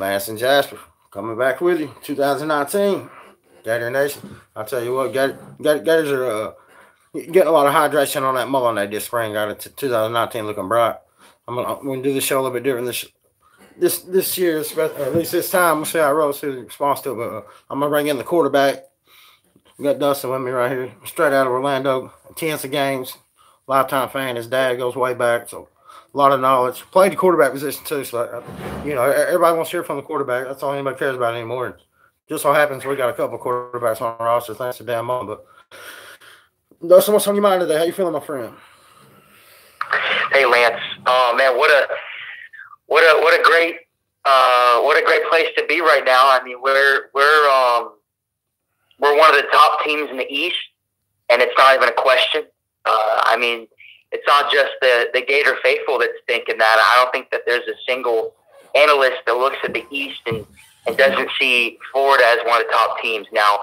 Lance and Jasper coming back with you. 2019, Gator Nation. I'll tell you what, Gators are getting a lot of hydration on that Mullenade this spring. Got it 2019 looking bright. I'm gonna do the show a little bit different this year, or at least this time. We'll see how it rolls, see the response to it. But I'm gonna bring in the quarterback. We got Dustin with me right here, straight out of Orlando. Tens of games, lifetime fan. His dad goes way back, so a lot of knowledge. Played the quarterback position too, so everybody wants to hear from the quarterback. That's all anybody cares about anymore. Just so happens we got a couple of quarterbacks on our roster. Thanks to damn mom. But Dustin, what's on your mind today? How you feeling, my friend? Hey, Lance. Oh man, what a great place to be right now. I mean, we're one of the top teams in the East, and it's not even a question. I mean, it's not just the Gator faithful that's thinking that. I don't think that there's a single analyst that looks at the East and doesn't see Florida as one of the top teams. Now,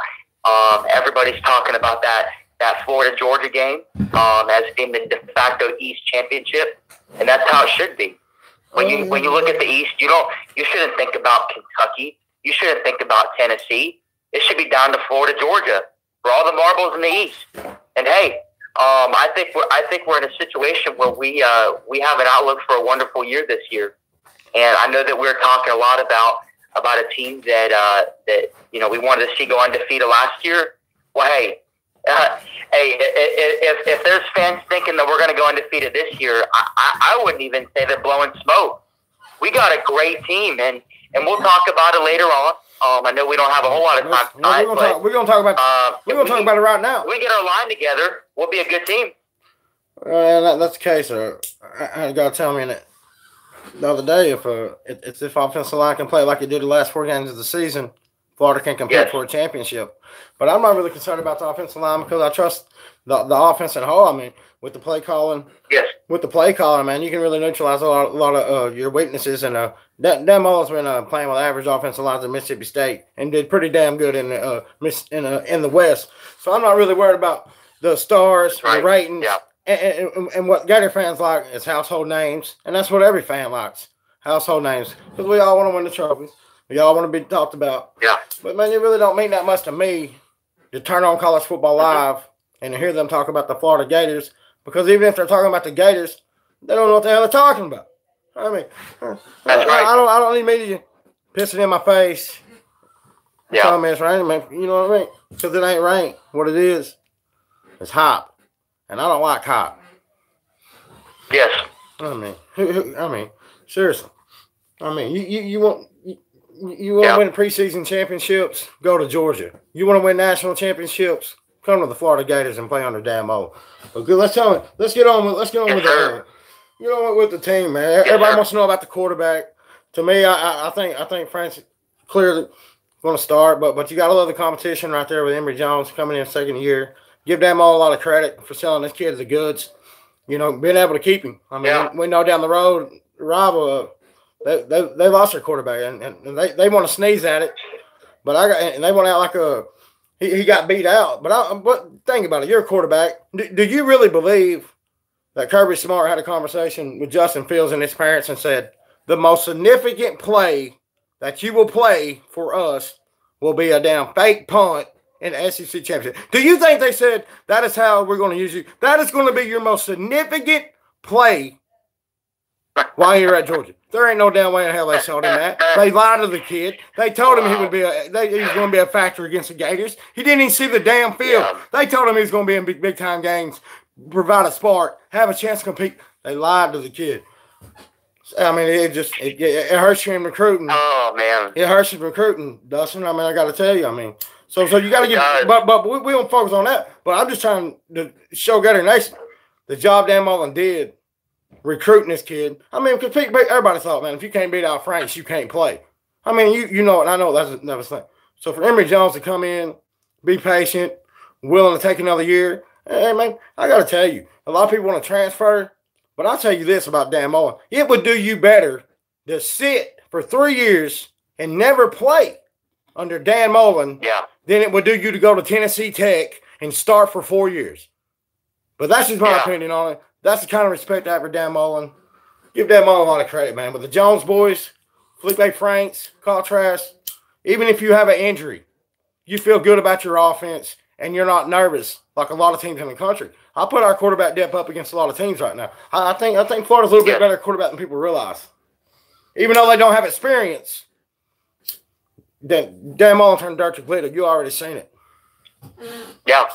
everybody's talking about that Florida-Georgia game as being the de facto East championship, and that's how it should be. When you look at the East, you shouldn't think about Kentucky. You shouldn't think about Tennessee. It should be down to Florida, Georgia for all the marbles in the East. And hey, I think we're in a situation where we have an outlook for a wonderful year this year. And I know that we're talking a lot about a team that we wanted to see go undefeated last year. Well, hey, if there's fans thinking that we're going to go undefeated this year, I wouldn't even say they're blowing smoke. We got a great team, and we'll talk about it later on. I know we don't have a whole lot of time tonight, we're going to talk about it right now. We get our line together, we'll be a good team. That's the case. I got to tell me that the other day, if offensive line can play like it did the last 4 games of the season, Florida can compete for a championship. But I'm not really concerned about the offensive line because I trust the offense at whole. I mean, with the play calling, man, you can really neutralize a lot of your weaknesses. And Dan Mullen's been playing with average offensive lines at Mississippi State and did pretty damn good in the West. So I'm not really worried about the stars, the ratings, and what Gator fans like is household names, and that's what every fan likes, household names, because we all want to win the trophies. We all want to be talked about. Yeah. But, man, it really don't mean that much to me to turn on college football live and to hear them talk about the Florida Gators, because even if they're talking about the Gators, they don't know what the hell they're talking about. I mean, that's right. I don't need media pissing in my face. Comments, right? You know what I mean? Because it ain't rain. What it is hype. And I don't like hype. Yes. I mean, seriously. I mean, you want to win preseason championships? Go to Georgia. You want to win national championships? Come to the Florida Gators and play under Dan Mullen. But good, let's get on with the team, man. Everybody wants to know about the quarterback. To me, I think Francis clearly going to start, but you got to love the competition right there with Emory Jones coming in second year. Give Dan Mullen a lot of credit for selling this kid the goods. Being able to keep him. I mean, we know down the road, rival. They lost their quarterback, and they want to sneeze at it, but they want to act like he got beat out. But think about it, you're a quarterback. Do you really believe that Kirby Smart had a conversation with Justin Fields and his parents and said the most significant play that you will play for us will be a damn fake punt in the SEC championship? Do you think they said that is how we're going to use you? That is going to be your most significant play while you're at Georgia? There ain't no damn way in hell they told him that. They lied to the kid. They told him he was going to be a factor against the Gators. He didn't even see the damn field. Yeah. They told him he was going to be in big time games, provide a spark, have a chance to compete. They lied to the kid. I mean, it hurts you in recruiting. Oh man, it hurts you in recruiting, Dustin. I mean, I got to tell you. I mean, so you got to get. But we don't focus on that. But I'm just trying to show Gator Nation the job Dan Mullen did recruiting this kid. I mean, because everybody thought, man, if you can't beat out Franks, you can't play. I mean, you know it. I know that's another thing. So for Emory Jones to come in, be patient, willing to take another year, hey, man, I got to tell you, a lot of people want to transfer, but I'll tell you this about Dan Mullen. It would do you better to sit for 3 years and never play under Dan Mullen than it would do you to go to Tennessee Tech and start for 4 years. But that's just my opinion on it. That's the kind of respect I have for Dan Mullen. Give Dan Mullen a lot of credit, man. But the Jones boys, Felipe Franks, Kyle Trask, even if you have an injury, you feel good about your offense and you're not nervous like a lot of teams in the country. I put our quarterback depth up against a lot of teams right now. I think Florida's a little bit better quarterback than people realize. Even though they don't have experience, then Dan Mullen turned dirt to glitter. You already seen it. Yeah.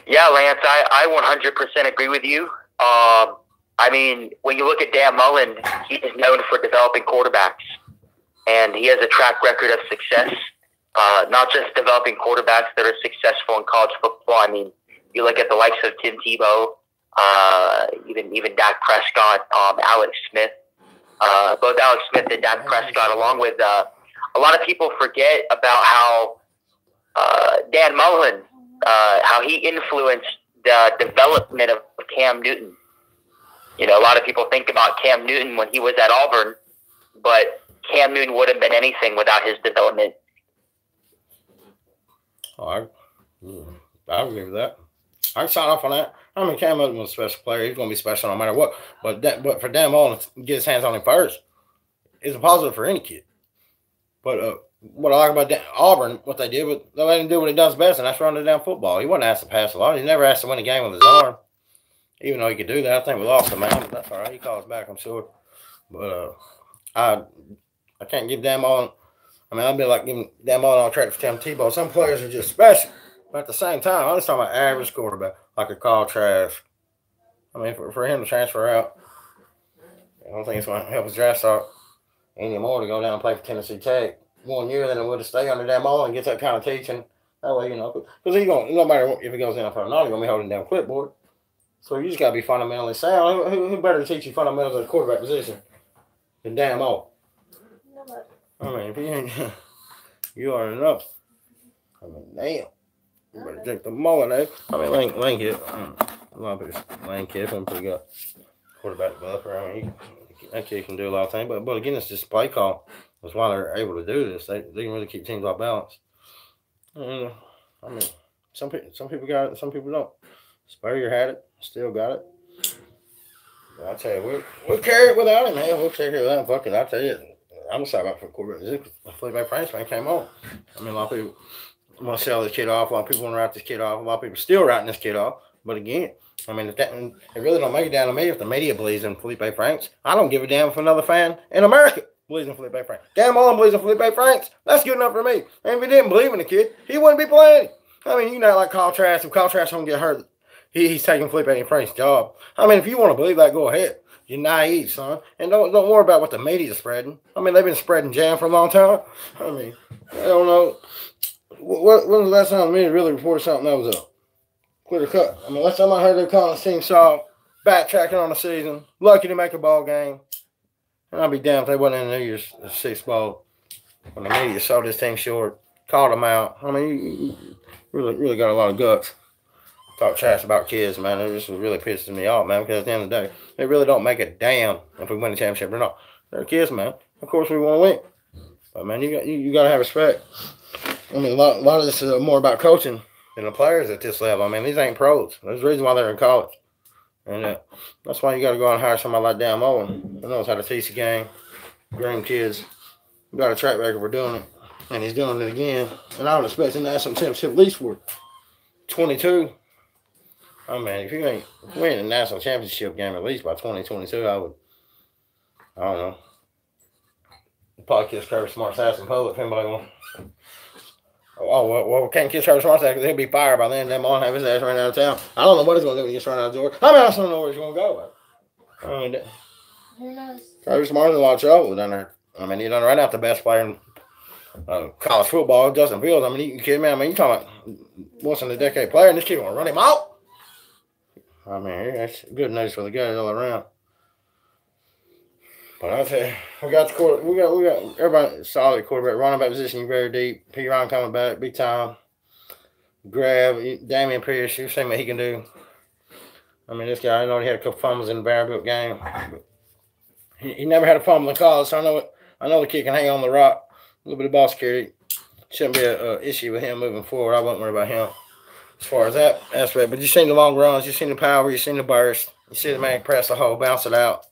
Yeah, Lance, I 100% agree with you. I mean, when you look at Dan Mullen, he is known for developing quarterbacks. And he has a track record of success, not just developing quarterbacks that are successful in college football. I mean, you look at the likes of Tim Tebow, even Dak Prescott, Alex Smith. Both Alex Smith and Dak Prescott, along with a lot of people forget about how Dan Mullen, how he influenced the development of Cam Newton. You know, a lot of people think about Cam Newton when he was at Auburn, but Cam Newton wouldn't have been anything without his development. Oh, I agree with that. I can sign off on that. I mean, Cam Newton was a special player. He's going to be special no matter what. But for Dan Mullen to get his hands on him first is a positive for any kid. But what I like about Auburn, what they did, they let him do what he does best, and that's run the damn football. He wasn't asked to pass a lot. He never asked to win a game with his arm, even though he could do that. I think we lost him, man. But that's all right. He calls back, I'm sure. But I can't give Dan Mullen. I mean, I'd be like giving Dan Mullen all credit for Tim Tebow. Some players are just special. But at the same time, I'm just talking about average quarterback, like a Kyle Trask. I mean, for him to transfer out, I don't think it's going to help his draft stock anymore to go down and play for Tennessee Tech 1 year than it would to stay under Dan Mullen and get that kind of teaching. That way, you know, because no matter if he goes in or not, he's going to be holding down a clipboard. So you just got to be fundamentally sound. Who better to teach you fundamentals at the quarterback position than Dan Mullen? I mean, if you ain't, you already know. I mean, damn. You better drink the Mullenade. I mean, Lane Kidd. A lot of people, Lane Kidd, I'm pretty good quarterback developer. I mean, that kid can do a lot of things. But again, it's just play call. That's why they're able to do this. They can really keep teams off balance. I mean, some people got it, some people don't. Spurrier had it, still got it. But I tell you, we'll carry it without him, man. We'll carry it without him. Fuck it, I tell you. I'm excited about for quarterback. Felipe Franks came on. I mean, a lot of people want to sell this kid off. A lot of people want to write this kid off. A lot of people still writing this kid off. But again, I mean, it really don't make it down to me if the media believes in Felipe Franks. I don't give a damn if another fan in America believes in Felipe Franks. Dan Mullen believes in Felipe Franks. That's good enough for me. And if he didn't believe in the kid, he wouldn't be playing. I mean, you know, like Kyle Trask. If Kyle Trask don't get hurt, he's taking Felipe Franks' job. I mean, if you want to believe that, go ahead. You're naive, son. And don't worry about what the media's spreading. I mean, they've been spreading jam for a long time. I mean, I don't know. When was the last time the media really reported something that was a clear cut? I mean, last time I heard they calling the team soft, backtracking on the season, lucky to make a ball game. And I'd be damned if they wasn't in the New Year's Six Bowl when the media sold this team short, called them out. I mean, you really got a lot of guts. Talk trash about kids, man. It just really pisses me off, man, because at the end of the day, they really don't make a damn if we win the championship or not. They're kids, man. Of course we want to win. But, man, you got to have respect. I mean, a lot of this is more about coaching than the players at this level. I mean, these ain't pros. There's a reason why they're in college. And that's why you got to go out and hire somebody like Dan Mullen who knows how to teach the game, groom kids. You got a track record for doing it. And he's doing it again. And I would expect him to have some championship at least for 22. I mean, if you ain't winning the national championship game at least by 2022, I don't know. Probably kiss Kirby Smart's ass in public if anybody wants. Oh, well, can't kiss Kirby Smart's ass because he'll be fired by then. Then Mullen have his ass ran out of town. I don't know what he's going to do when he gets run out of the door. I mean, I also don't know where he's going to go. I mean, who knows? Kirby Smart's in a lot of trouble down there. I mean, he done right out the best player in college football, Justin Fields. I mean, you kidding me? I mean, you talking about once in a decade player, and this kid going to run him out? I mean, that's good news for the guys all around. But I tell you, we got the quarter. We got everybody solid quarterback. Running back position very deep. P. Ryan coming back, big time. Grab Damian Pierce. You've seen what he can do. I mean, this guy. I know he had a couple fumbles in the Vanderbilt game. But he never had a fumble in college, so I know the kid can hang on the rock. A little bit of ball security shouldn't be an issue with him moving forward. I wouldn't worry about him as far as that aspect. But you've seen the long runs, you've seen the power, you've seen the burst, you see the man press the hole, bounce it out.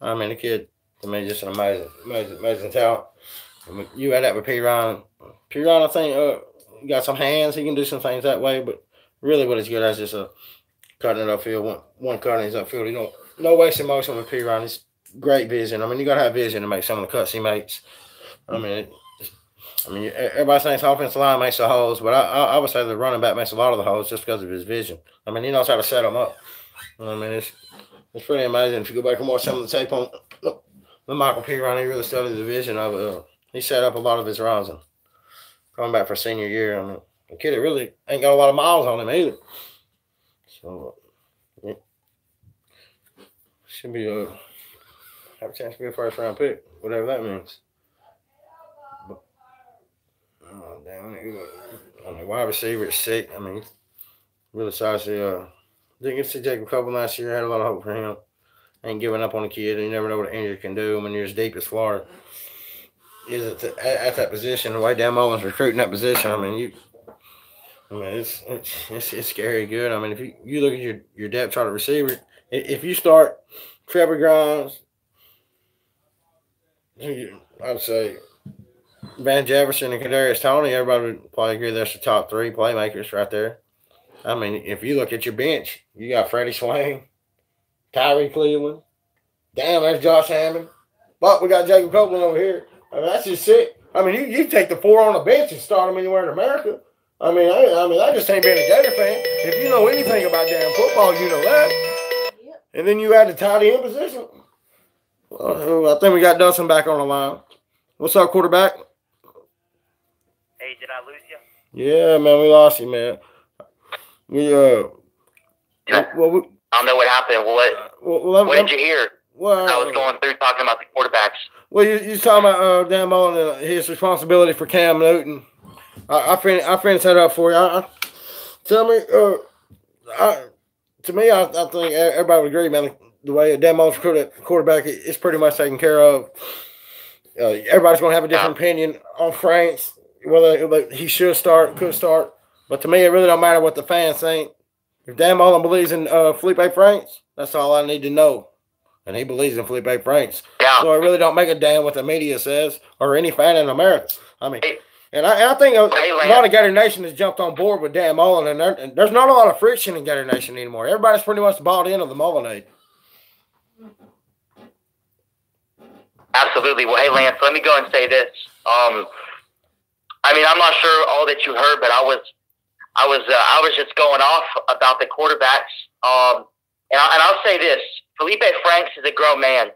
I mean, the kid To me, just an amazing talent. I mean, you had that with P. Ryan. P. Ryan, I think, he got some hands. He can do some things that way, but really what he's good at is just cutting it upfield. One cutting his upfield. You know, no wasting motion with P. Ryan. He's great vision. I mean, you got to have vision to make some of the cuts he makes. I mean, everybody thinks offensive line makes the holes, but I would say the running back makes a lot of the holes just because of his vision. I mean, he knows how to set them up. I mean, it's pretty amazing. If you go back and watch some of the tape on the Michael P. Ryan, he really studied the vision of it. He set up a lot of his runs and coming back for senior year. I mean, the kid really ain't got a lot of miles on him either. So, should be have a chance to be a first round pick, whatever that means. But, oh, damn. I mean, wide receiver is sick. I mean, really sorry to see. Didn't get to see Jacob Copeland last year. Had a lot of hope for him. Ain't giving up on the kid. You never know what an injury can do when you're as deep as Florida is at that position. The way Dan Mullen's recruiting that position, I mean, it's scary good. I mean, if you look at your depth chart of receiver, if you start Trevor Grimes, I'd say Van Jefferson and Kadarius Toney, everybody would probably agree that's the top 3 playmakers right there. I mean, if you look at your bench, you got Freddie Swain, Tyree Cleveland. Damn, that's Josh Hammond. But we got Jacob Copeland over here. I mean, that's just sick. I mean, you take the 4 on the bench and start them anywhere in America. I mean, I just ain't been a Gator fan. If you know anything about damn football, you know that. Yep. And then you add the tight end position. I think we got Dustin back on the line. What's up, quarterback? Hey, did I lose you? Yeah, man, we lost you, man. I don't know what happened. What did you hear? Well, I was going through talking about the quarterbacks. Well, you're talking about Dan Mullen and his responsibility for Cam Newton. I finished that up for you. Tell me, to me, I think everybody would agree, man. The way Dan Mullen's quarterback is pretty much taken care of. Everybody's going to have a different opinion on Franks, whether he should start, could start. But to me, it really don't matter what the fans think. If Dan Mullen believes in Felipe Franks, that's all I need to know. And he believes in Felipe Franks. Yeah. So it really don't make a damn what the media says or any fan in America. I mean, and I think a lot of Gator Nation has jumped on board with Dan Mullen, and there's not a lot of friction in Gator Nation anymore. Everybody's pretty much bought into the Mullenade. Absolutely. Well, hey, Lance, let me go and say this. I mean, I'm not sure all that you heard, but I was just going off about the quarterbacks. And I'll say this: Felipe Franks is a grown man,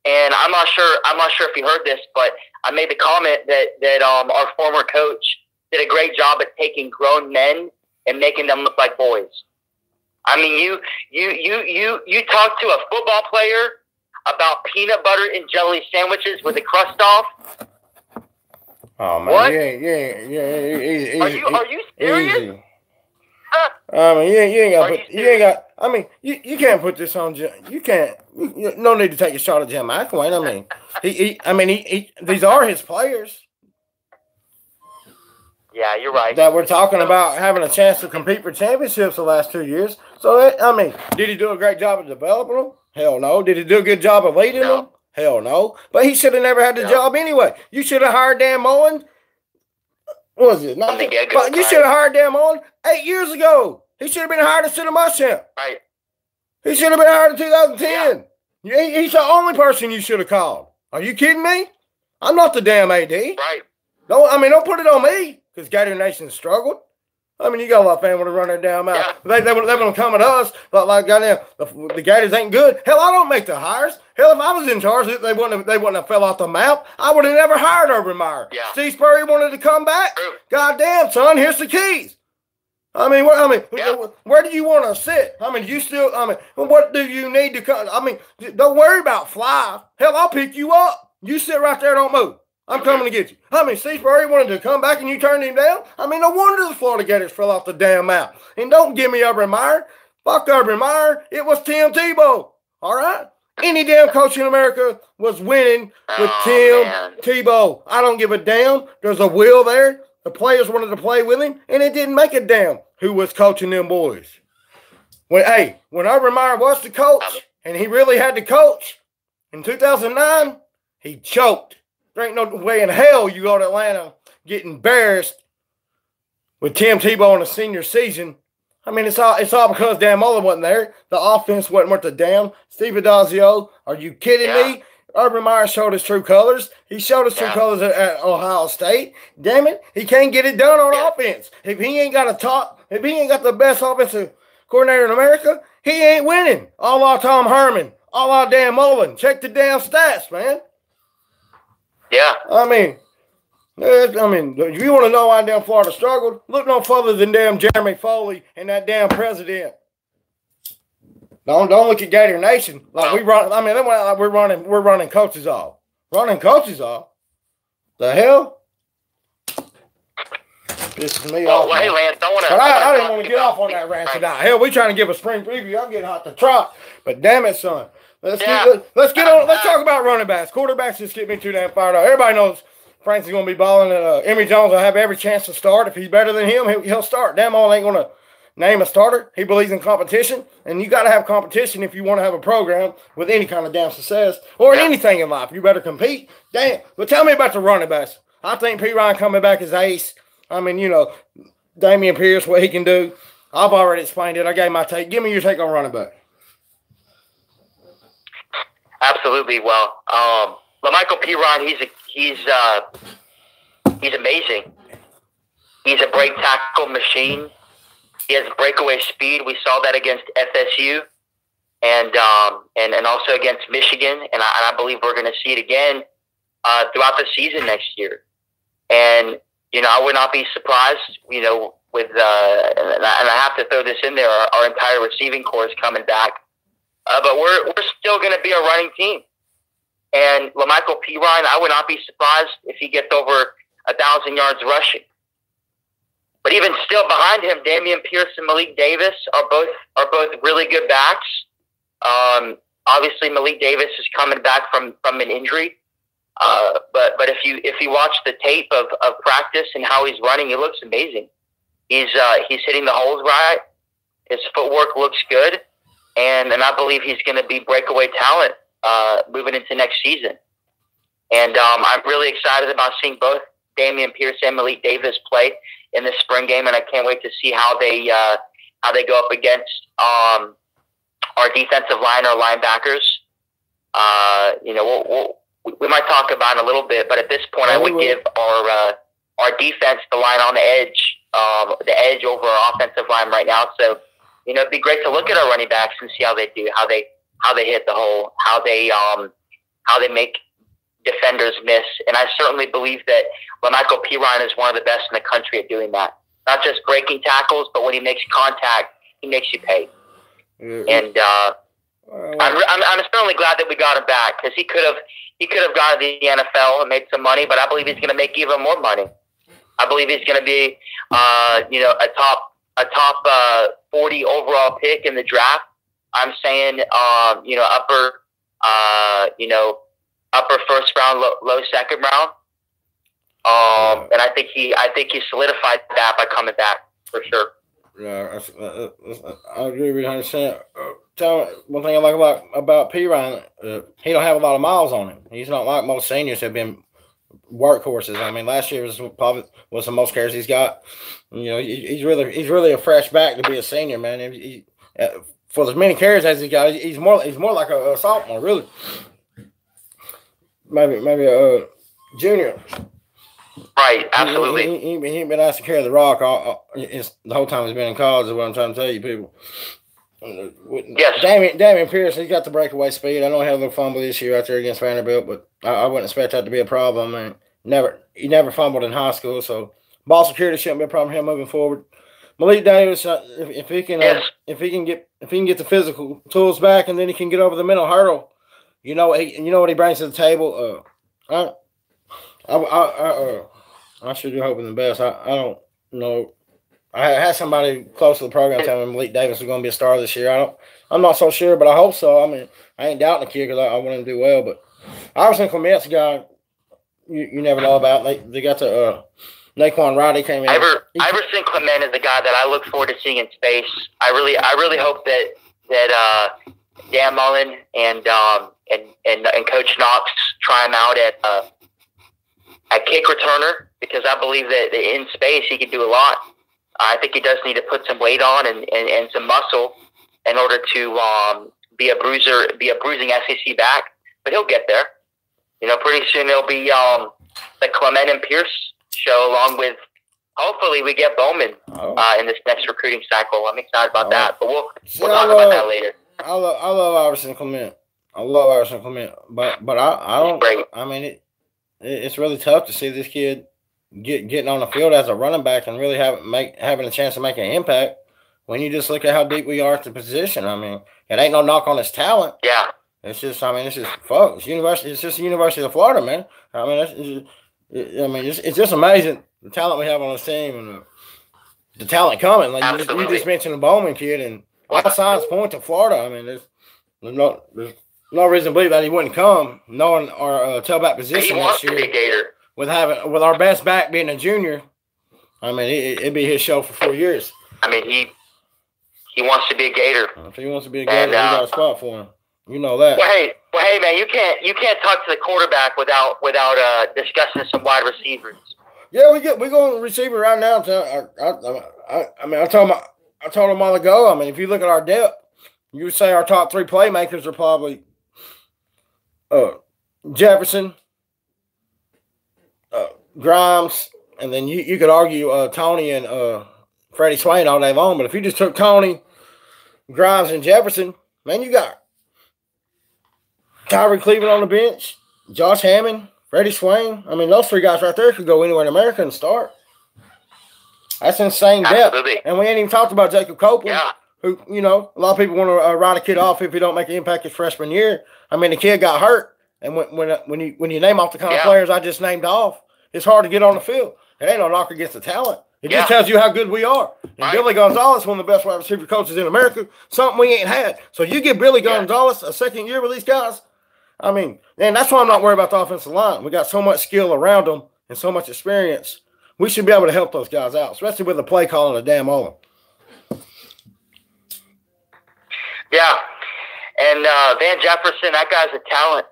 and I'm not sure if you heard this, but I made the comment that our former coach did a great job at taking grown men and making them look like boys. I mean, you talk to a football player about peanut butter and jelly sandwiches with the crust off. Oh man, what? Yeah. Are you serious? Easy. I mean, you ain't got. I mean, you can't put this on. You can't. No need to take a shot at Jim McElwain. I mean, these are his players. Yeah, you're right. That we're talking about having a chance to compete for championships the last 2 years. So, I mean, did he do a great job of developing them? Hell no. Did he do a good job of leading them? Hell no. But he should have never had the job anyway. You should have hired Dan Mullen. What was it? You should have hired Dan Mullen 8 years ago. He should have been hired at Center Muschamp. Right. He should have been hired in 2010. Yeah. He's the only person you should have called. Are you kidding me? I'm not the damn AD. Right. Don't put it on me because Gator Nation struggled. I mean, you got a lot of fans want to run their damn mouth. Yeah. They want to come at us like goddamn the Gators ain't good. Hell, I don't make the hires. Hell, if I was in charge, they wouldn't have fell off the map. I would have never hired Urban Meyer. Yeah. Steve Spurrier wanted to come back. True. Goddamn, son, here's the keys. Where do you want to sit? What do you need to come? I mean, don't worry about fly. Hell, I'll pick you up. You sit right there, don't move. I'm coming to get you. Steve Spurrier wanted to come back and you turned him down? No wonder the Florida Gators fell off the damn map. And don't give me Urban Meyer. Fuck Urban Meyer. It was Tim Tebow. All right? Any damn coach in America was winning with Tim Tebow. I don't give a damn. There's a will there. The players wanted to play with him, and it didn't make a damn who was coaching them boys. When Urban Meyer was the coach, and he really had to coach, In 2009, he choked. There ain't no way in hell you go to Atlanta getting embarrassed with Tim Tebow in the senior season. I mean, it's all because Dan Mullen wasn't there. The offense wasn't worth a damn. Steve Adazio, are you kidding me? Urban Meyer showed his true colors. He showed his true colors at Ohio State. Damn it, he can't get it done on offense. If he ain't got the best offensive coordinator in America, he ain't winning. All our Tom Herman, all our Dan Mullen. Check the damn stats, man. Yeah. I mean, if you want to know why damn Florida struggled, look no further than damn Jeremy Foley and that damn president. Don't look at Gator Nation like we run. I mean, like we're running coaches off. Running coaches off. The hell? Pisses me off. Well, hey, Lance, I didn't want to get off on that rant tonight. Hell, we trying to give a spring preview. I'm getting hot to trot. But damn it, son. Let's talk about running backs. Quarterbacks just get me too damn fired up. Everybody knows Frank's going to be balling, and Emory Jones will have every chance to start. If he's better than him, he'll start. Dan Mullen ain't going to name a starter. He believes in competition, and you got to have competition if you want to have a program with any kind of damn success or in anything in life. You better compete. Damn. But tell me about the running backs. I think P. Ryan coming back as ace. I mean, Damian Pierce, what he can do. I've already explained it. I gave my take. Give me your take on running back. Absolutely. Well, LaMichael Piron, he's amazing. He's a break tackle machine. He has breakaway speed. We saw that against FSU and also against Michigan, and I believe we're going to see it again throughout the season next year. And I would not be surprised. With and I have to throw this in there. Our entire receiving corps is coming back. But we're still going to be a running team. And LaMichael Piron, I would not be surprised if he gets over 1,000 yards rushing. But even still behind him, Damian Pierce and Malik Davis are both really good backs. Obviously, Malik Davis is coming back from an injury. But if you watch the tape of practice and how he's running, it looks amazing. He's hitting the holes right. His footwork looks good. And I believe he's going to be breakaway talent moving into next season. And I'm really excited about seeing both Damian Pierce and Malik Davis play in the spring game, and I can't wait to see how they go up against our defensive line or linebackers. We might talk about it a little bit, but at this point, I would give our defense the line on the edge over our offensive line right now. So. It'd be great to look at our running backs and see how they do, how they hit the hole, how they make defenders miss. And I certainly believe that LaMichael Piron is one of the best in the country at doing that. Not just breaking tackles, but when he makes contact, he makes you pay. Mm-hmm. And I'm certainly glad that we got him back because he could have gone to the NFL and made some money, but I believe he's going to make even more money. I believe he's going to be a top 40 overall pick in the draft. I'm saying, upper first round, low second round. And I think he solidified that by coming back for sure. Yeah, I agree with you 100%. Tell me one thing I like about P. Ryan. He don't have a lot of miles on him. He's not like most seniors have been workhorses. I mean, last year was probably the most carries he's got. He's really a fresh back to be a senior, man. For as many carries as he's got, he's more like a sophomore, really. Maybe a junior. Right, absolutely. He ain't been asked to carry the rock the whole time he's been in college. Is what I'm trying to tell you, people. Yes. Damian Pierce, he's got the breakaway speed. I know he had a little fumble this year out there against Vanderbilt, but I wouldn't expect that to be a problem. And he never fumbled in high school, so ball security shouldn't be a problem here moving forward. Malik Davis, if he can get the physical tools back, and then he can get over the mental hurdle, you know what he brings to the table. I sure do hoping the best. I don't know. I had somebody close to the program tell me Malik Davis was going to be a star this year. I'm not so sure, but I hope so. I mean, I ain't doubting the kid because I want him to do well. But Iverson Clement's a guy you never know about. They got the Naquan Roddy came in. Iverson Clement is the guy that I look forward to seeing in space. I really hope that Dan Mullen and and Coach Knox try him out at kick returner, because I believe that in space he can do a lot. I think he does need to put some weight on and some muscle in order to be a bruising SEC back, but he'll get there. Pretty soon it'll be the Clement and Pierce show, along with, hopefully we get Bowman in this next recruiting cycle. I'm excited about that, but we'll talk about that later. I love Iverson Clement. But I don't. Great. I mean, it's really tough to see this kid getting on the field as a running back and really having a chance to make an impact when you just look at how deep we are at the position. I mean, it ain't no knock on his talent. Yeah. It's just folks. It's just the University of Florida, man. I mean, it's just amazing the talent we have on this team and the talent coming. Like you just mentioned the Bowman kid, and all signs point to Florida. I mean, there's no reason to believe that he wouldn't come, knowing our tailback position this year. He wants to be a Gator. With our best back being a junior. I mean, it'd be his show for 4 years. I mean, he wants to be a Gator. If he wants to be a Gator, we got a spot for him. You know that. Well, hey, man, you can't talk to the quarterback without discussing some wide receivers. Yeah, we going receiver right now. I told him a while ago. I mean, if you look at our depth, you would say our top 3 playmakers are probably Jefferson, Grimes, and then you could argue Tony and Freddie Swain all day long. But if you just took Tony, Grimes, and Jefferson, man, you got Tyree Cleveland on the bench, Josh Hammond, Freddie Swain. I mean, those 3 guys right there could go anywhere in America and start. That's insane depth. And we ain't even talked about Jacob Copeland, who, a lot of people want to write a kid off if he don't make an impact his freshman year. I mean, the kid got hurt, and when you name off the kind of players I just named off, it's hard to get on the field. It ain't no knock against the talent. It just tells you how good we are. And Billy Gonzalez, one of the best wide receiver coaches in America, something we ain't had. So you give Billy Gonzalez a second year with these guys, I mean, and that's why I'm not worried about the offensive line. We got so much skill around them and so much experience. We should be able to help those guys out, especially with the play calling of Dan Mullen. Yeah. And Van Jefferson, that guy's a talent.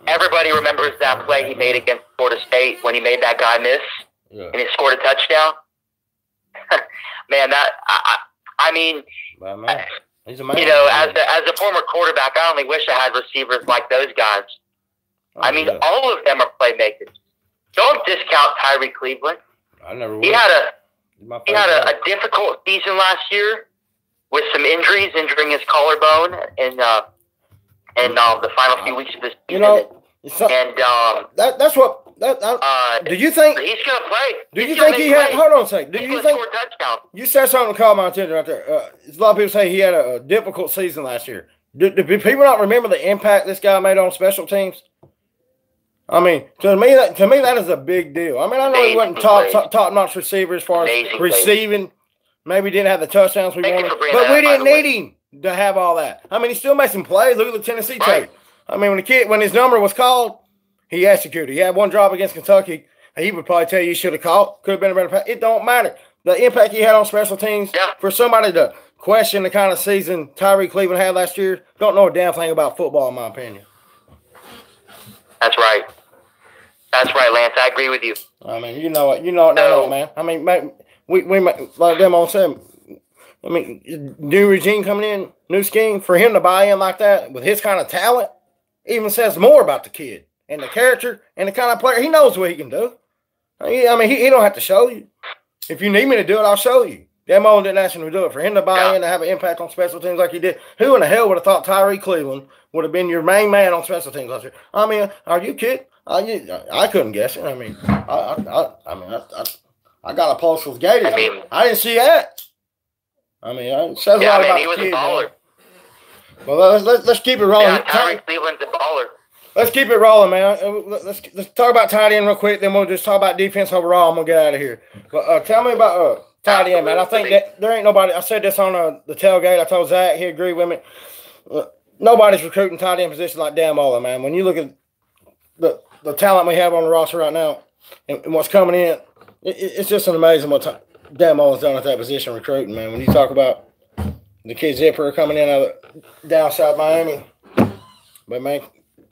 Everybody remembers that play he made against Florida State when he made that guy miss and he scored a touchdown. Man, he's amazing. As a former quarterback, I only wish I had receivers like those guys. All of them are playmakers. Don't discount Tyree Cleveland. I never would. He had a difficult season last year with some injuries, injuring his collarbone in the final few weeks of the season. That's what. Do you think he's going to play? Do you think he had? Hold on a second. Do you think you said something that caught my attention right there? A lot of people say he had a difficult season last year. Do people not remember the impact this guy made on special teams? I mean, to me that is a big deal. I mean, I know he wasn't top notch receiver as far as receiving. Maybe didn't have the touchdowns we wanted, but we didn't need him to have all that. I mean, he still made some plays. Look at the Tennessee tape. I mean, when his number was called, he executed. He had one drop against Kentucky, and he would probably tell you should have caught. Could have been a better pass. It don't matter. The impact he had on special teams, for somebody to question the kind of season Tyree Cleveland had last year, don't know a damn thing about football, in my opinion. That's right. That's right, Lance. I agree with you. I mean, you know it now, man. I mean, we like them all said. I mean, new regime coming in, new scheme, for him to buy in like that with his kind of talent, even says more about the kid and the character and the kind of player. He knows what he can do. I mean, he don't have to show you. If you need me to do it, I'll show you. Dan Mullen didn't ask him to do it. For him to buy in and have an impact on special teams like he did, who in the hell would have thought Tyree Cleveland would have been your main man on special teams last year? I mean, are you kidding? I couldn't guess it. I mean, I got a pulse with Gators. I didn't see that. I mean, it says a lot about he was the kid, a baller. Man. Well, let's keep it rolling. Yeah, Tyree Cleveland's a baller. Let's keep it rolling, man. Let's talk about tight end real quick. Then we'll just talk about defense overall. I'm gonna get out of here. But tell me about tight end, man. I think that there ain't nobody. I said this on the tailgate. I told Zach, he agreed with me. Nobody's recruiting tight end position like Dan Mullen, man. When you look at the talent we have on the roster right now and what's coming in, it's just an amazing what Dan Mullen's done at that position recruiting, man. When you talk about the kid Zipper coming in out of down south Miami. But man,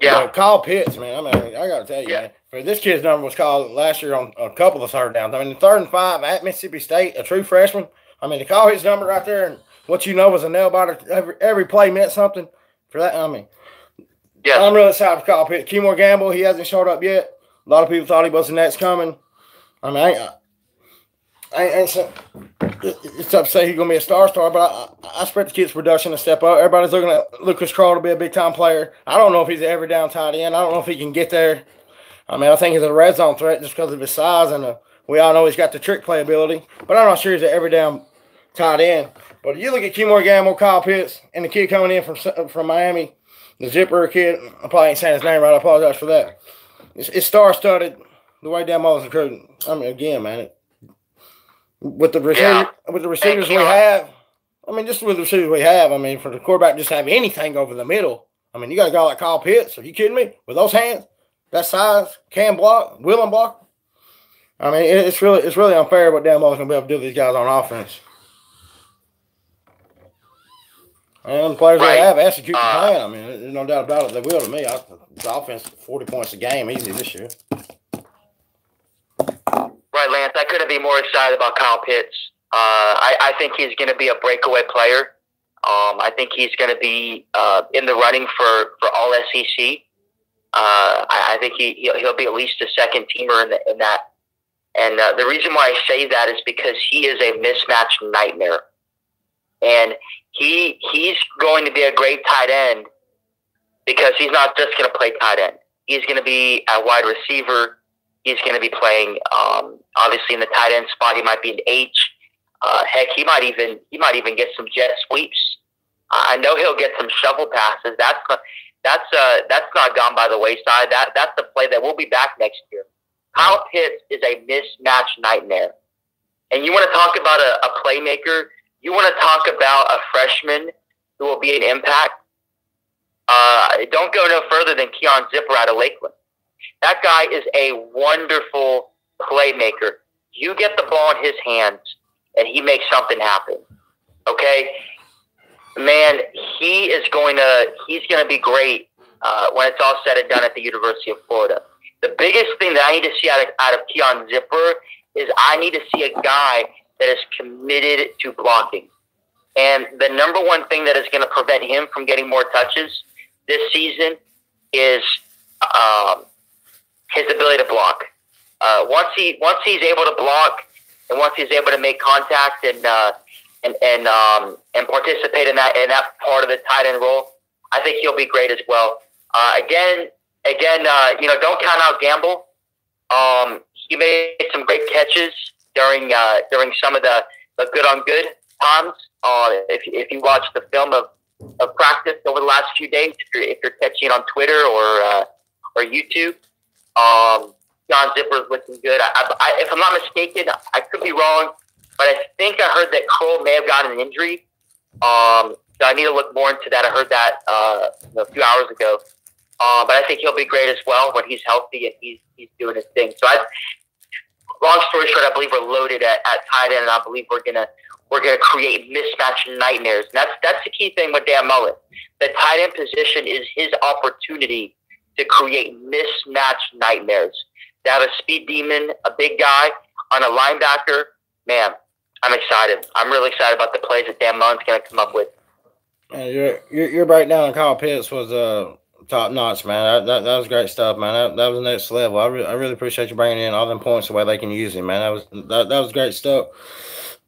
Kyle Pitts, man. I mean, I got to tell you, man. This kid's number was called last year on a couple of third downs. I mean, 3rd and 5 at Mississippi State, a true freshman. I mean, to call his number right there and what you know was a nail biter, every play meant something for that. I mean, I'm really excited for Kyle Pitts. Keymore Gamble, he hasn't showed up yet. A lot of people thought he was the next coming. I mean, it's tough to say he's going to be a star, but I expect the kid's production to step up. Everybody's looking at Lucas Kroll to be a big-time player. I don't know if he's an every down tight end. I don't know if he can get there. I mean, I think he's a red zone threat just because of his size, and we all know he's got the trick play ability. But I'm not sure he's an every down tight end. But you look at Keymore Gamble, Kyle Pitts, and the kid coming in from Miami, the Zipper kid. I probably ain't saying his name right. I apologize for that. It's star-studded the way Dan Mullen's recruiting. I mean, again, man, with the receivers we have, I mean, just with the receivers we have, I mean, for the quarterback just to have anything over the middle, I mean, you got a guy like Kyle Pitts. Are you kidding me? With those hands, that size, can block, willing block. I mean, it's really unfair what Dan Mullen's going to be able to do with these guys on offense. And the players they have execute the plan. I mean, there's no doubt about it. They will to me. The offense, 40 points a game, easy this year. Right, Lance. I couldn't be more excited about Kyle Pitts. I think he's going to be a breakaway player. I think he's going to be in the running for all SEC. I think he'll be at least a second teamer in that. And the reason why I say that is because he is a mismatch nightmare. And he's going to be a great tight end because he's not just going to play tight end. He's going to be a wide receiver. He's going to be playing, obviously, in the tight end spot. He might be an H. Heck, he might even get some jet sweeps. I know he'll get some shovel passes. That's not gone by the wayside. That's the play that will be back next year. Kyle Pitts is a mismatch nightmare. And you want to talk about a playmaker? You want to talk about a freshman who will be an impact? Don't go no further than Keon Zipper out of Lakeland. That guy is a wonderful playmaker. You get the ball in his hands, and he makes something happen. Okay? Man, he's going to be great when it's all said and done at the University of Florida. The biggest thing that I need to see out of Keon Zipper is I need to see a guy that is committed to blocking. And the number one thing that is going to prevent him from getting more touches this season is his ability to block. Once he's able to block, and once he's able to make contact and participate in that part of the tight end role, I think he'll be great as well. Again, don't count out Gamble. He made some great catches during some of the good on good times. If you watch the film of practice over the last few days, if you're catching it on Twitter or YouTube, John Zipper's looking good. If I'm not mistaken, I could be wrong, but I think I heard that Kroll may have gotten an injury. So I need to look more into that. I heard that a few hours ago. But I think he'll be great as well when he's healthy and he's doing his thing. So long story short, I believe we're loaded at tight end, and I believe we're gonna create mismatch nightmares. And that's the key thing with Dan Mullen. The tight end position is his opportunity to create mismatch nightmares. To have a speed demon, a big guy on a linebacker, man, I'm excited. I'm really excited about the plays that Dan Mullen's gonna come up with. Your breakdown on Kyle Pitts was top notch, man. That was great stuff, man. That was next level. I really appreciate you bringing in all them points the way they can use him, man. That was great stuff.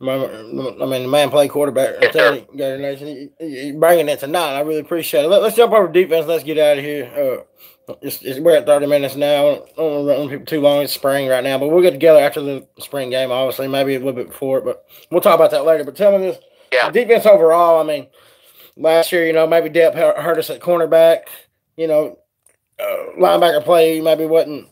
I mean, the man played quarterback. I'm telling you, Gator Nation, he bringing it tonight. I really appreciate it. Let's jump over defense. Let's get out of here. We're at 30 minutes now. I don't want to run people too long. It's spring right now, but we'll get together after the spring game, obviously, maybe a little bit before it, but we'll talk about that later. But tell me this. Yeah. Defense overall, I mean, last year, maybe depth hurt us at cornerback. Linebacker play maybe wasn't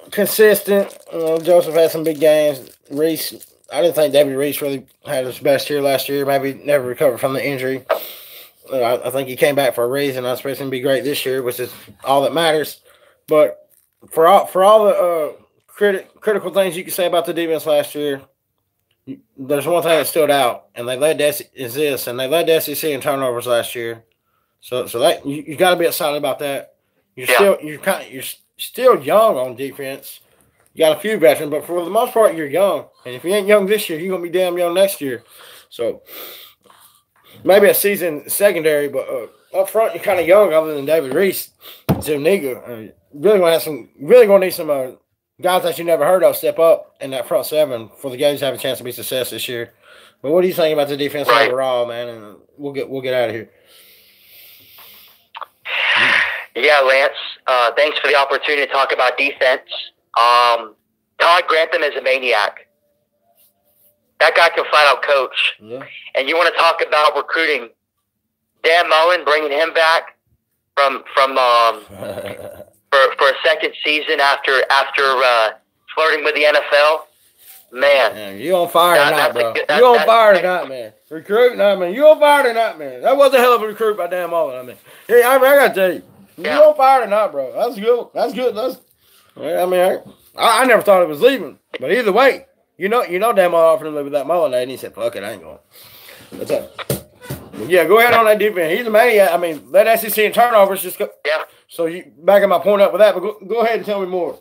consistent. Joseph had some big games. Reese, I didn't think David Reese really had his best year last year. Maybe never recovered from the injury. I think he came back for a reason. I expect him to be great this year, which is all that matters. But for all the critical things you can say about the defense last year, there's one thing that stood out, and they led the SEC in turnovers last year. So that you got to be excited about that. You're still young on defense. You got a few veterans, but for the most part, you're young. And if you ain't young this year, you're gonna be damn young next year. So maybe a season secondary, but up front, you're kind of young. Other than David Reese, Zuniga, really gonna need some guys that you never heard of step up in that front seven for the Gators to have a chance to be success this year. But what do you think about the defense overall, man? And we'll get out of here. Yeah, Lance. Thanks for the opportunity to talk about defense. Todd Grantham is a maniac. That guy can flat out coach. Yeah. And you want to talk about recruiting? Dan Mullen, bringing him back from for a second season after flirting with the NFL. Man, you on fire tonight, bro. You on fire tonight, man. Recruiting, I mean, you on fire tonight, man. That was a hell of a recruit by Dan Mullen. I mean, I got to tell you, you on fire tonight, bro. That's good. That's good. I mean, I never thought it was leaving, but either way, you know, Dan Mullen offered him to live with that Mullenade, and he said, "Fuck it, I ain't going." That's it. Yeah, go ahead on that defense. He's a maniac. I mean, that SEC in turnovers just go. Yeah. So you backing my point up with that, but go ahead and tell me more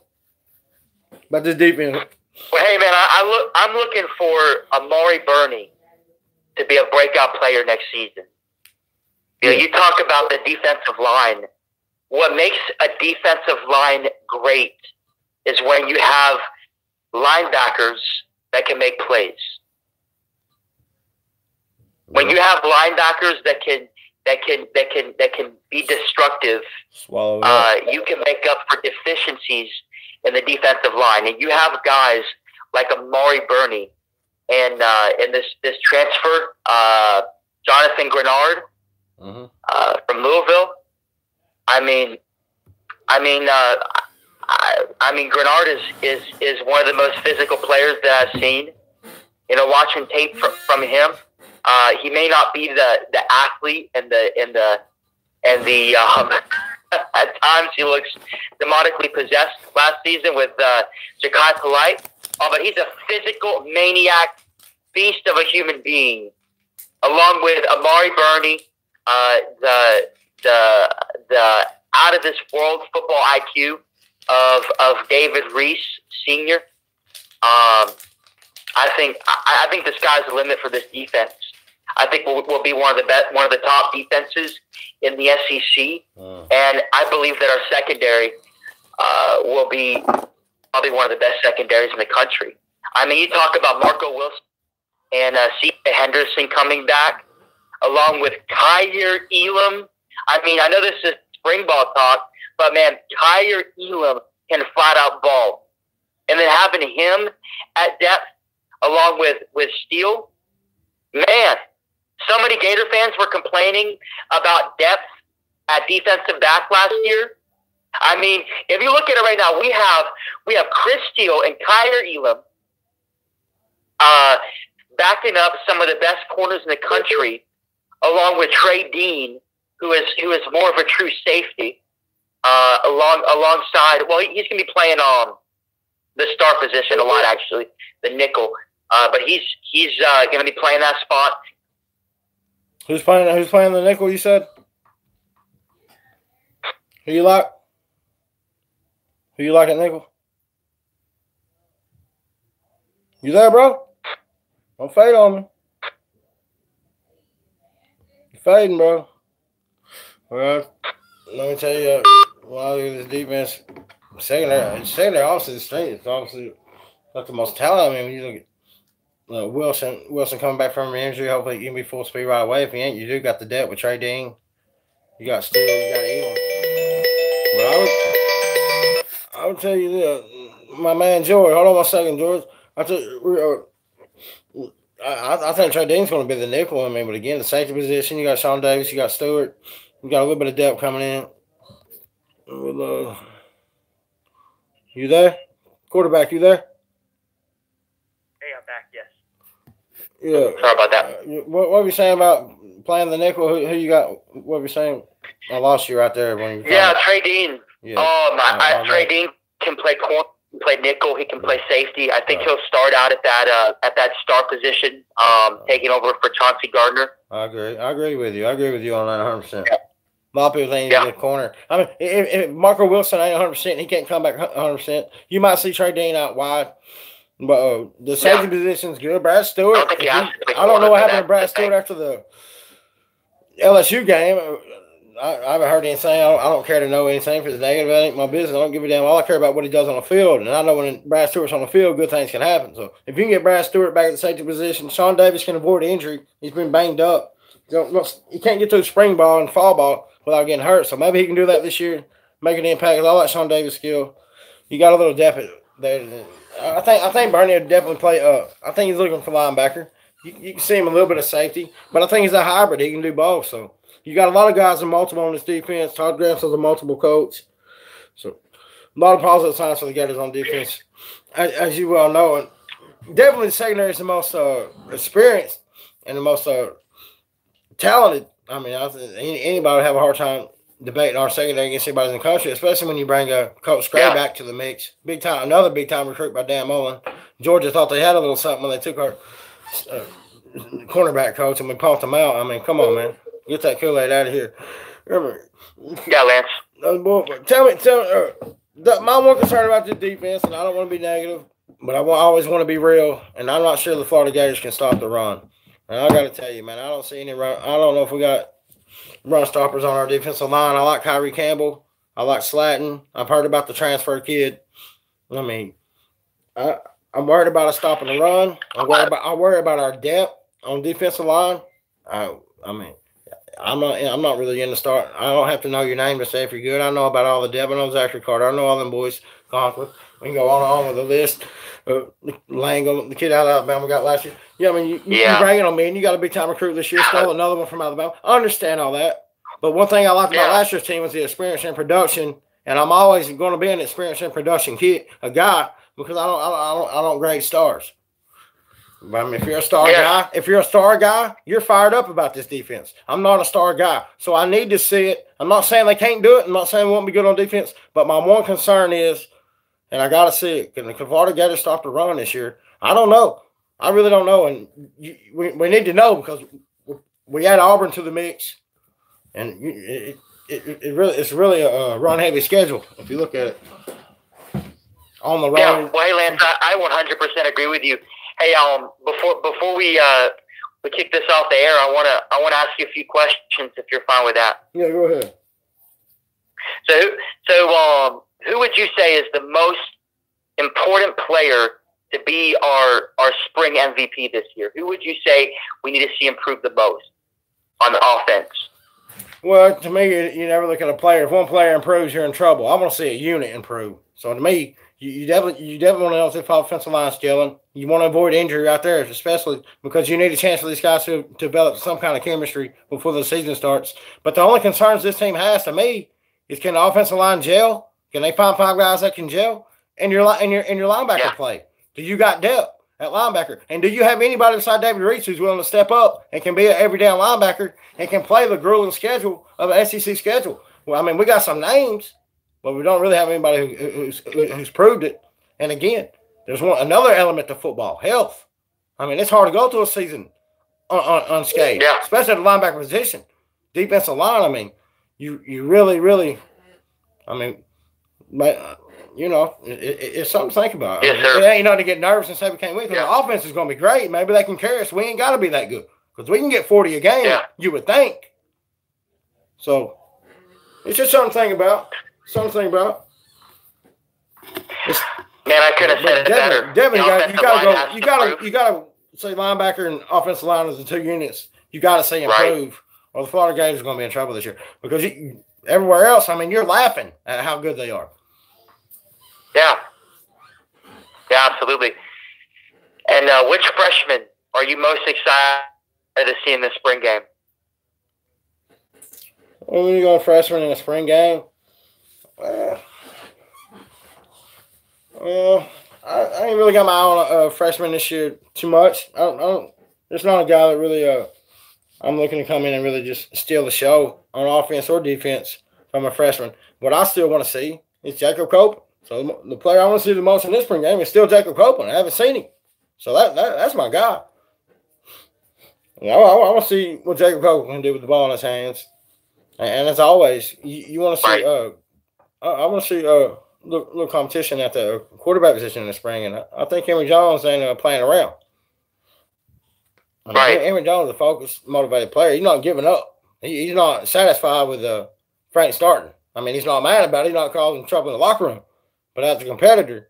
about this defense. Well, hey man, I'm looking for Amari Burney to be a breakout player next season. You know, you talk about the defensive line. What makes a defensive line great is when you have linebackers that can make plays. When you have linebackers that can be destructive, you can make up for deficiencies in the defensive line. And you have guys like Amari Burney and this transfer, Jonathan Grenard from Louisville. I mean, Grenard is one of the most physical players that I've seen. You know, watching tape from him, he may not be the athlete and the at times he looks demonically possessed last season with Ja'Kai Polite. But he's a physical maniac, beast of a human being, along with Amari Burney, the out of this world football IQ of David Reese Sr. I think the sky's the limit for this defense. I think we'll be one of the top defenses in the SEC, and I believe that our secondary will be probably one of the best secondaries in the country. I mean, you talk about Marco Wilson and C.J. Henderson coming back, along with Kyer Elam. I mean, I know this is spring ball talk, but man, Kyer Elam can flat out ball. And then having him at depth, along with Steele, man, so many Gator fans were complaining about depth at defensive back last year. I mean, if you look at it right now, we have Chris Steele and Kyer Elam backing up some of the best corners in the country, along with Trey Dean, who is more of a true safety. Alongside, well, he's going to be playing the star position a lot, actually, the nickel. But he's going to be playing that spot. Who's playing the nickel? You said. Who you like at nickel? You there, bro? Don't fade on me. You're fading, bro. Well, let me tell you, while this defense, secondary obviously the strength. It's obviously not the most talent. I mean, when you look at Wilson coming back from an injury, hopefully he can be full speed right away. If he ain't, you do got the depth with Trey Dean. You got Steele, you got Elam. But I would tell you this, my man George. Hold on 1 second, George. I think Trey Dean's going to be the nickel. I mean, but again, the safety position, you got Sean Davis, you got Stewart. You got a little bit of depth coming in. You there? Quarterback, you there? Hey, I'm back, yes. Yeah. Sorry about that. What were you saying about playing the nickel? Who you got? What were you saying? I lost you right there. Trey Dean. Yeah. Trey Dean can play corner. can play nickel. He can play safety. I think he'll start out at that star position, taking over for Chauncey Gardner. I agree with you. I agree with you on that 100%. A lot of people think he's a good corner. I mean, if Marco Wilson ain't 100%, he can't come back 100%. You might see Trey Dean out wide. But the safety position's good. Brad Stewart. I don't know what happened to Brad Stewart after the LSU game. I haven't heard anything. I don't care to know anything. If it's negative, that ain't my business. I don't give a damn. All I care about what he does on the field. And I know when Brad Stewart's on the field, good things can happen. So if you can get Brad Stewart back at the safety position, Sean Davis can avoid injury. He's been banged up. He can't get to the spring ball and fall ball without getting hurt. So maybe he can do that this year, make an impact. I like Sean Davis' skill. You got a little depth there. I think Bernie would definitely play up. I think he's looking for linebacker. You can see him a little bit of safety, but I think he's a hybrid. He can do both. So you got a lot of guys in multiple on this defense. Todd Gramson's a multiple coach. So a lot of positive signs for the Gators on defense, as you well know. And definitely the secondary is the most experienced and the most talented. I mean, I think anybody would have a hard time debating our secondary against anybody in the country, especially when you bring Coach Gray back to the mix. Another big-time recruit by Dan Mullen. Georgia thought they had a little something when they took our cornerback coach and we pumped him out. I mean, come on, man. Get that Kool-Aid out of here. Remember, Lance. Tell me, my one concern about this defense, and I don't want to be negative, but I always want to be real, and I'm not sure the Florida Gators can stop the run. And I got to tell you, man, I don't see any run. I don't know if we got run stoppers on our defensive line. I like Kyrie Campbell. I like Slatton. I've heard about the transfer kid. I mean, I'm worried about us stopping the run. I worry about our depth on defensive line. I mean, I'm not really in the start. I don't have to know your name to say if you're good. I know about all the depth. I know Zachary Carter. I know all them boys. Conklin. We can go on and on with the list. Langham, the kid out of Alabama got last year. Yeah, I mean, you bring it on me, and you got a big-time recruit this year. Stole another one from Alabama. I understand all that. But one thing I liked about last year's team was the experience in production, and I'm always going to be an experience in production guy because I don't grade stars. I mean, if you're a star guy, you're fired up about this defense. I'm not a star guy, so I need to see it. I'm not saying they can't do it. I'm not saying we won't be good on defense, but my one concern is, and I got to see it, can the Florida Gators stop the run this year? I don't know. I really don't know, and we need to know because we add Auburn to the mix, and it's really a run-heavy schedule if you look at it on the road. Yeah, well, hey, Lance, I 100% agree with you. Hey, before we kick this off the air, I wanna ask you a few questions if you're fine with that. Yeah, go ahead. So who would you say is the most important player to be our spring MVP this year? Who would you say we need to see improve the most on the offense? Well, to me, you never look at a player. If one player improves, you're in trouble. I want to see a unit improve. So to me, you definitely want to know if the offensive line's gelling. You want to avoid injury right there, especially because you need a chance for these guys to develop some kind of chemistry before the season starts. But the only concerns this team has to me is, can the offensive line gel? Can they find 5 guys that can gel? And your linebacker play. Do you got depth at linebacker? And do you have anybody beside David Reese who's willing to step up and can be an every down linebacker and can play the grueling schedule of an SEC schedule? Well, I mean, we got some names, but we don't really have anybody who's proved it. And again, there's another element to football, health. I mean, it's hard to go through a season unscathed, especially at the linebacker position. Defensive line, I mean, you really, really, I mean, you know, it's something to think about. Yes, sir. It ain't nothing to get nervous and say we can't win because the offense is going to be great. Maybe they can carry us. We ain't got to be that good because we can get 40 a game, you would think. So it's just something to think about. Man, I could have said it better. Devin, you gotta say linebacker and offensive line as the 2 units. You got to say improve, or the Florida Gators are going to be in trouble this year because everywhere else, I mean, you're laughing at how good they are. Yeah, absolutely. And which freshman are you most excited to see in the spring game? Well, when you go freshman in a spring game, I ain't really got my eye on a freshman this year too much. There's not a guy that really I'm looking to come in and really just steal the show on offense or defense from a freshman. What I still want to see is Jacob Cope. So the player I want to see the most in this spring game is still Jacob Copeland. I haven't seen him. So that's my guy. I want to see what Jacob Copeland can do with the ball in his hands. And as always, you want to see I want to see little competition at the quarterback position in the spring, and I think Henry Jones ain't playing around. I mean, Henry Jones is a focused, motivated player. He's not giving up. He's not satisfied with Frank starting. I mean, he's not mad about it. He's not causing trouble in the locker room. But as a competitor,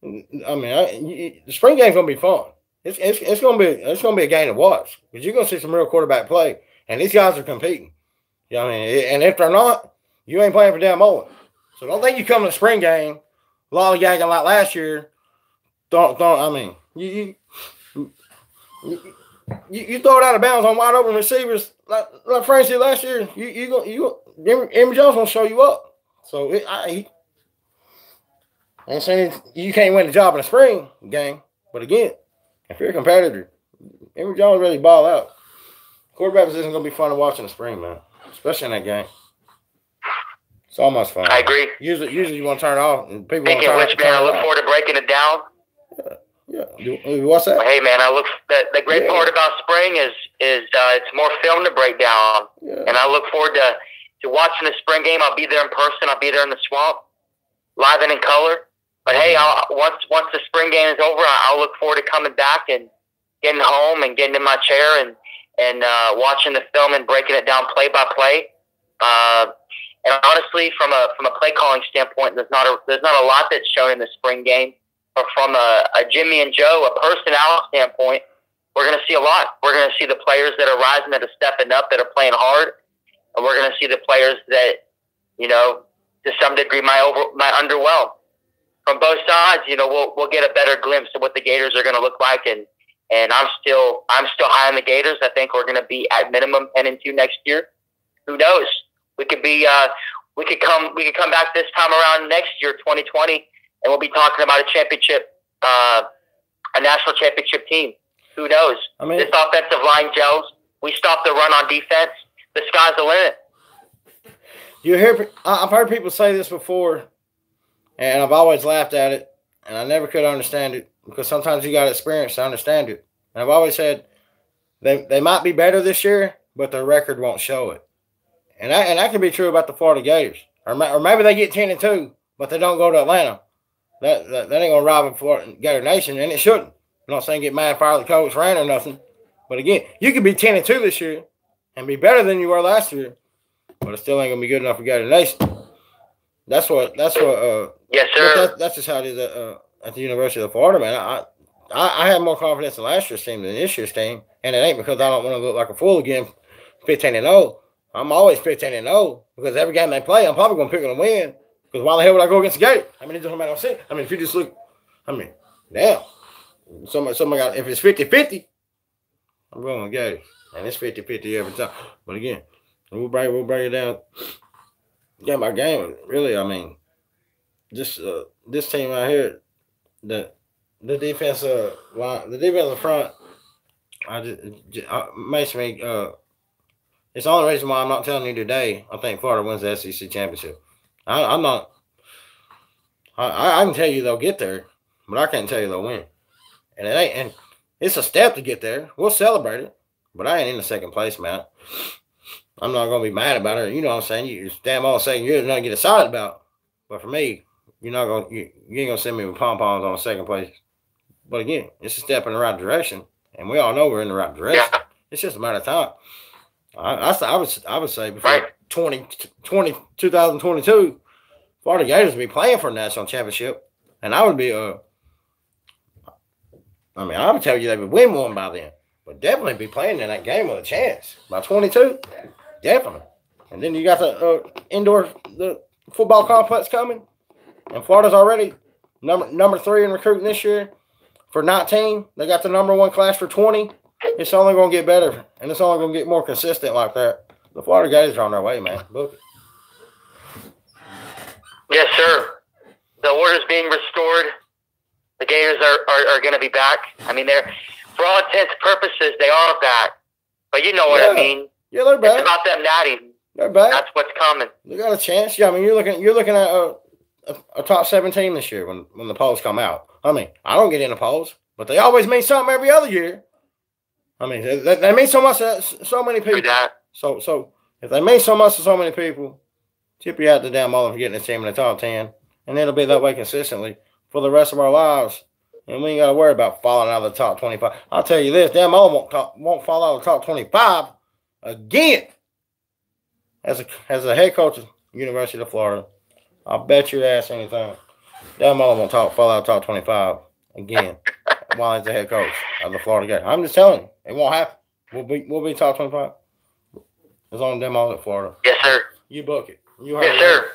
I mean, the spring game's gonna be fun. It's gonna be a game to watch because you're gonna see some real quarterback play, and these guys are competing. You know what I mean? And if they're not, you ain't playing for Dan Mullen. So don't think you come to the spring game lollygagging like last year. Don't. I mean, you throw it out of bounds on wide open receivers like Frank did last year. Emory Jones gonna show you up. So I'm saying you can't win the job in the spring game, but again, if you're a competitor, Emory Jones really ball out. Quarterback position is gonna be fun to watch in the spring, man, especially in that game. It's almost fun. I agree. Usually you want to turn it off, and people want to turn it off. Man, I look forward to breaking it down. Yeah. What's that? Hey, man, the great part about spring is it's more film to break down, and I look forward to watching the spring game. I'll be there in person. I'll be there in the swamp, live and in color. But hey, once the spring game is over, I'll look forward to coming back and getting home and getting in my chair and watching the film and breaking it down play by play. And honestly, from a play calling standpoint, there's not a lot that's shown in the spring game. But from a Jimmy and Joe, a personnel standpoint, we're going to see a lot. We're going to see the players that are rising, that are stepping up, that are playing hard, and we're going to see the players that, to some degree, might underwhelm. From both sides, we'll get a better glimpse of what the Gators are going to look like, and I'm still high on the Gators. I think we're going to be at minimum 10-2 next year. Who knows? We could come back this time around next year, 2020, and we'll be talking about a championship, a national championship team. Who knows? I mean, this offensive line gels. We stop the run on defense. The sky's the limit. I've heard people say this before, and I've always laughed at it, and I never could understand it because sometimes you got experience to understand it. And I've always said they might be better this year, but their record won't show it. And that can be true about the Florida Gators. Or maybe they get 10-2, but they don't go to Atlanta. That ain't going to rival Florida Gator Nation, and it shouldn't. I'm not saying get mad, fire the coach, ran or nothing. But again, you could be 10-2 this year and be better than you were last year, but it still ain't going to be good enough for Gator Nation. That's what. Yes, sir. That's just how it is at the University of Florida, man. I have more confidence in last year's team than this year's team, and it ain't because I don't want to look like a fool again, 15-0. I'm always 15-0 because every game they play, I'm probably going to pick them to win. Because why the hell would I go against the Gators? I mean, it doesn't matter what I'm saying. I mean, if you just look, damn. Somebody got, if it's 50-50, I'm going with Gators. And it's 50-50 every time. But again, we'll break it down. Game by game, really, I mean, this team right here, the defensive line, the defensive front, makes me it's the only reason why I'm not telling you today I think Florida wins the SEC championship. I'm not. I can tell you they'll get there, but I can't tell you they'll win. And it ain't. And it's a step to get there. We'll celebrate it, but I ain't in the second place, man. I'm not gonna be mad about it. You know what I'm saying? You damn all saying you're not get excited about. But for me, you ain't gonna send me with pom poms on second place. But again, it's a step in the right direction, and we all know we're in the right direction. Yeah. It's just a matter of time. I would say before 2022, Florida Gators would be playing for a national championship, and I would be I would tell you they would win one by then, but definitely be playing in that game with a chance by 22, definitely. And then you got the football complex coming, and Florida's already number 3 in recruiting this year for 19. They got the number 1 class for 20. It's only going to get better, and it's only going to get more consistent like that. The Florida Gators are on their way, man. Book it. Yes, sir. The order's being restored. The Gators are going to be back. I mean, for all intents and purposes, they are back. But you know what I mean. Yeah, they're back. It's about them natty. They're back. That's what's coming. They got a chance. Yeah, I mean, you're looking at a top 7 team this year when the polls come out. I mean, I don't get in the polls, but they always mean something every other year. I mean, they mean so much to so many people. So if they mean so much to so many people, tip you out to Dan Mullen for getting this team in the top 10, and it'll be that way consistently for the rest of our lives. And we ain't got to worry about falling out of the top 25. I'll tell you this, Dan Mullen won't fall out of the top 25 again as a head coach of University of Florida. I'll bet your ass anything. Dan Mullen won't fall out of the top 25 again while he's the head coach of the Florida Gators. I'm just telling you, it won't happen. We'll be top 25 as long as Dan Mullen at Florida. Yes, sir. You book it. Yes, sir.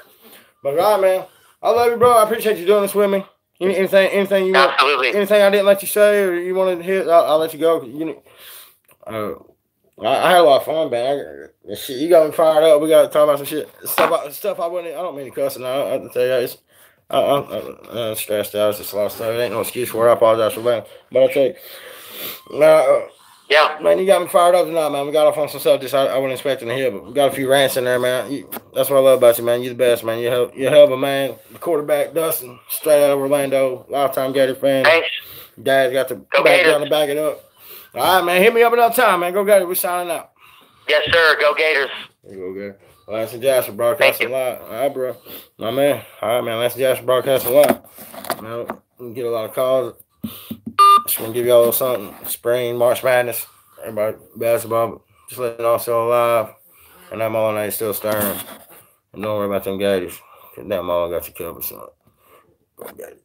But all right, man. I love you, bro. I appreciate you doing this with me. Anything you want? Absolutely. Anything I didn't let you say or you wanted to hit? I'll let you go. I had a lot of fun, man. Shit, you got me fired up. We got to talk about some shit. Stuff I don't mean to cuss now. I have to tell you, I'm stressed out. It's just a lot of stuff. It ain't no excuse for it. I apologize for that. But I tell you, yeah, man, you got me fired up tonight, man. We got off on some stuff I wasn't expecting to hear, but we got a few rants in there, man. That's what I love about you, man. You're the best, man. You're a hell of a man. The quarterback, Dustin, straight out of Orlando, lifetime Gator fan. Thanks. Dad's got the background to back it up. All right, man. Hit me up another time, man. Go Gators. We're signing out. Yes, sir. Go Gators. Go Gators. Lance and Jasper broadcasting live. All right, bro. My man. All right, man. Lance and Jasper broadcasting live. Man, we can get a lot of calls. Just want to give y'all a little something. Spring, March Madness. Everybody, basketball. But just letting y'all still alive. And that Mullenade still stirring. And don't worry about them Gators. Because that Mullen got you covered, son. Go Gators.